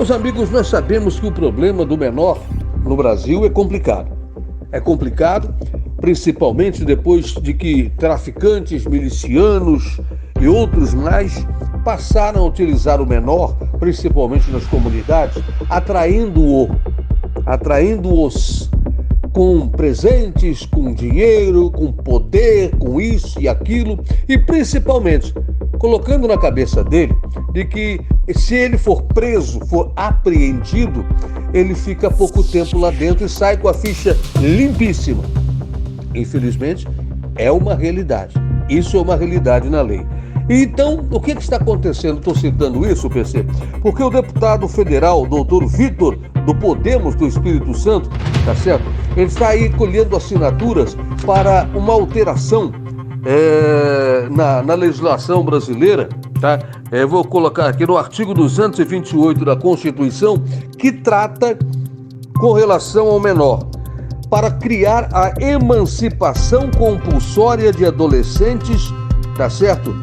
Meus amigos, nós sabemos que o problema do menor no Brasil é complicado. É complicado, principalmente depois de que traficantes, milicianos e outros mais passaram a utilizar o menor, principalmente nas comunidades, atraindo-os com presentes, com dinheiro, com poder, com isso e aquilo, e principalmente colocando na cabeça dele de que se ele for preso, for apreendido, ele fica pouco tempo lá dentro e sai com a ficha limpíssima. Infelizmente, é uma realidade. Isso é uma realidade na lei. Então, o que está acontecendo? Estou citando isso, PC, porque o deputado federal, doutor Vitor, do Podemos do Espírito Santo, tá certo? Ele está aí colhendo assinaturas para uma alteração na legislação brasileira, tá? Vou colocar aqui no artigo 228 da Constituição, que trata com relação ao menor, para criar a emancipação compulsória de adolescentes, tá certo?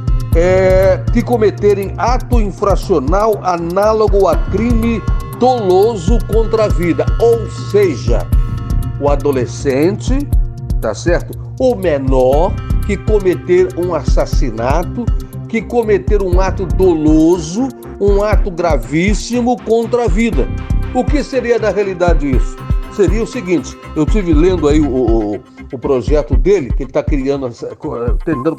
Que cometerem ato infracional análogo a crime doloso contra a vida, ou seja, o adolescente, tá certo? O menor que cometer um assassinato, que cometer um ato doloso, um ato gravíssimo contra a vida. O que seria na realidade isso? Seria o seguinte, eu estive lendo aí o projeto dele, que ele está criando, tentando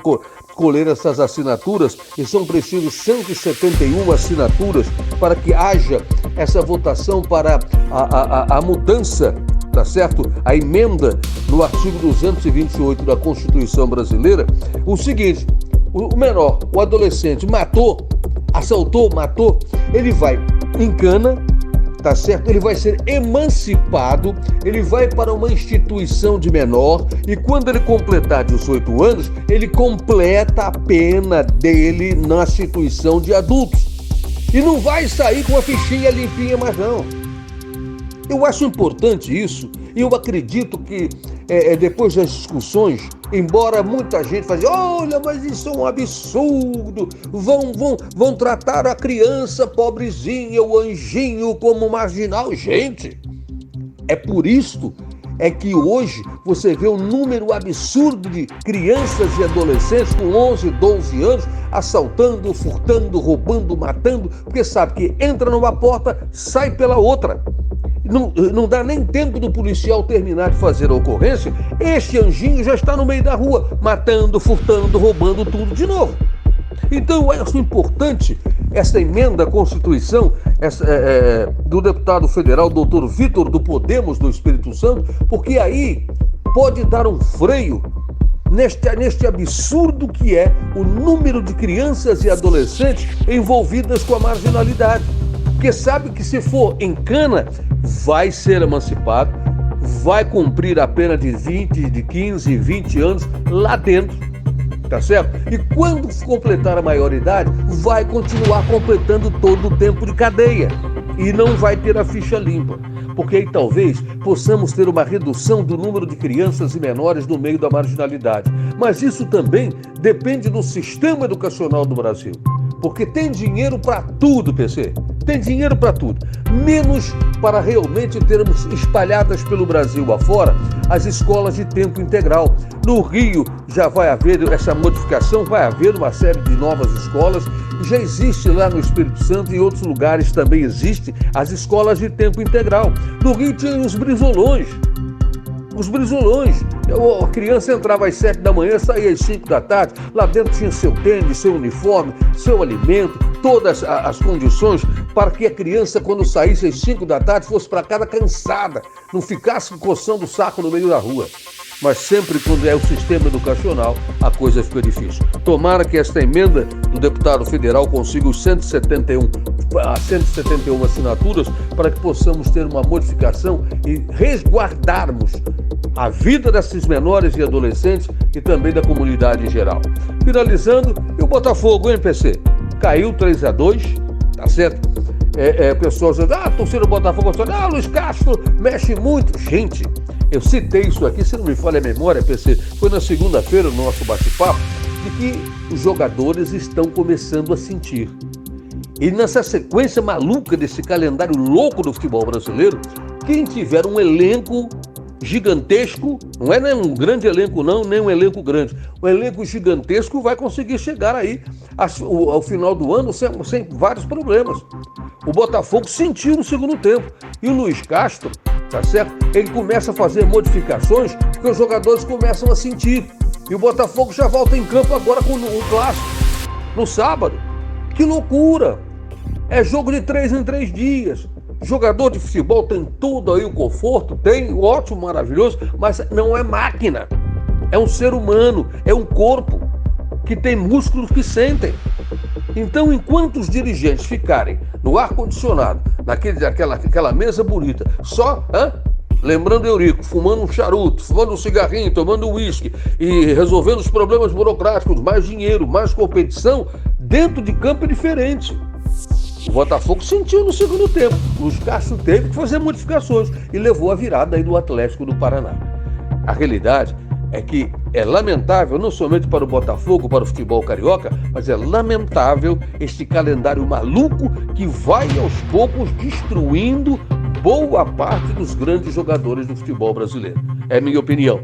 colher essas assinaturas, e são precisas 171 assinaturas para que haja essa votação para a mudança, tá certo? A emenda no artigo 228 da Constituição Brasileira. O seguinte, o menor, o adolescente assaltou, matou, ele vai em cana, tá certo? Ele vai ser emancipado, ele vai para uma instituição de menor e quando ele completar 18 anos, ele completa a pena dele na instituição de adultos. E não vai sair com a fichinha limpinha mais não. Eu acho importante isso e eu acredito que depois das discussões, embora muita gente fale, olha, mas isso é um absurdo, vão tratar a criança pobrezinha, o anjinho como marginal. Gente, é por isso que hoje você vê um número absurdo de crianças e adolescentes com 11, 12 anos assaltando, furtando, roubando, matando, porque sabe que entra numa porta, sai pela outra. Não dá nem tempo do policial terminar de fazer a ocorrência, este anjinho já está no meio da rua, matando, furtando, roubando tudo de novo. Então eu acho importante essa emenda à Constituição do deputado federal, doutor Vitor, do Podemos do Espírito Santo, porque aí pode dar um freio neste absurdo que é o número de crianças e adolescentes envolvidas com a marginalidade. Porque sabe que se for em cana, vai ser emancipado, vai cumprir a pena de 15, 20 anos lá dentro, tá certo? E quando completar a maioridade, vai continuar completando todo o tempo de cadeia e não vai ter a ficha limpa. Porque aí talvez possamos ter uma redução do número de crianças e menores no meio da marginalidade. Mas isso também depende do sistema educacional do Brasil. Porque tem dinheiro para tudo, PC. Tem dinheiro para tudo. Menos para realmente termos espalhadas pelo Brasil afora as escolas de tempo integral. No Rio já vai haver essa modificação, vai haver uma série de novas escolas. Já existe lá no Espírito Santo e em outros lugares também existem as escolas de tempo integral. No Rio tinha os brisolões. A criança entrava às 7 da manhã, saía às 5 da tarde, lá dentro tinha seu tênis, seu uniforme, seu alimento, todas as condições para que a criança, quando saísse às 5 da tarde, fosse para casa cansada, não ficasse coçando o saco no meio da rua. Mas sempre quando é o sistema educacional, a coisa fica difícil. Tomara que esta emenda do deputado federal consiga os 171 assinaturas para que possamos ter uma modificação e resguardarmos a vida desses menores e adolescentes e também da comunidade em geral. Finalizando, e o Botafogo, hein, PC? Caiu 3-2, tá certo? O pessoal dizendo, a torcida do Botafogo, Luiz Castro mexe muito. Gente, eu citei isso aqui, se não me falha a memória, PC, foi na segunda-feira no nosso bate-papo, de que os jogadores estão começando a sentir. E nessa sequência maluca desse calendário louco do futebol brasileiro, quem tiver um elenco gigantesco, não é nem um grande elenco não, nem um elenco grande, um elenco gigantesco vai conseguir chegar aí ao final do ano sem vários problemas. O Botafogo sentiu no segundo tempo. E o Luiz Castro, tá certo? Ele começa a fazer modificações porque os jogadores começam a sentir. E o Botafogo já volta em campo agora com um clássico, no sábado. Que loucura! É jogo de 3 em 3 dias. Jogador de futebol tem todo aí o conforto, tem, ótimo, maravilhoso, mas não é máquina. É um ser humano, é um corpo que tem músculos que sentem. Então, enquanto os dirigentes ficarem no ar-condicionado, naquela mesa bonita, só, lembrando Eurico, fumando um charuto, fumando um cigarrinho, tomando um uísque e resolvendo os problemas burocráticos, mais dinheiro, mais competição, dentro de campo é diferente. O Botafogo sentiu no segundo tempo. O Luiz Castro teve que fazer modificações e levou a virada aí do Atlético do Paraná. A realidade é que é lamentável, não somente para o Botafogo, para o futebol carioca, mas é lamentável este calendário maluco que vai aos poucos destruindo boa parte dos grandes jogadores do futebol brasileiro. É minha opinião.